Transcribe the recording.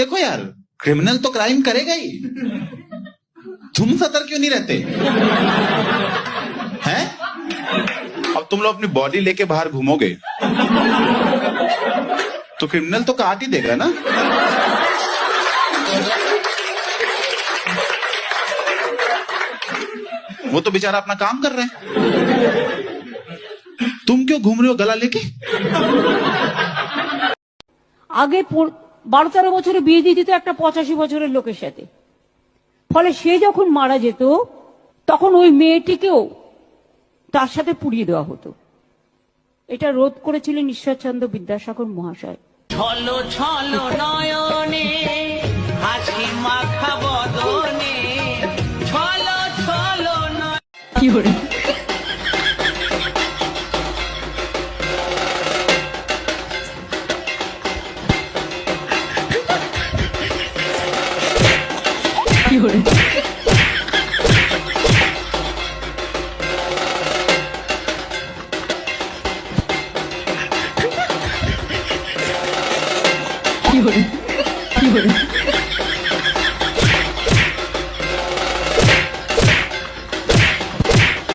देखो यार, क्रिमिनल तो क्राइम करेगा ही, तुम सतर्क क्यों नहीं रहते हैं? अब तुम लोग अपनी बॉडी लेके बाहर घूमोगे तो क्रिमिनल तो काट ही देगा ना। वो तो बेचारा अपना काम कर रहे हैं, तुम क्यों घूम रहे हो गला लेके? আগে 12-13 বছরে বিয়ে দিয়ে দিত একটা 85 বছরের লোকের সাথে, ফলে সে যখন মারা যেত তখন ওই মেয়েটিকেও তার সাথে পুড়িয়ে দেওয়া হতো। এটা রোধ করেছিলেন ঈশ্বরচন্দ্র বিদ্যাসাগর মহাশয়। ছলো ছলো নয়নে হাসি মাখা বদনে ছলো ছলো কি করে কি করে কি করে কি করে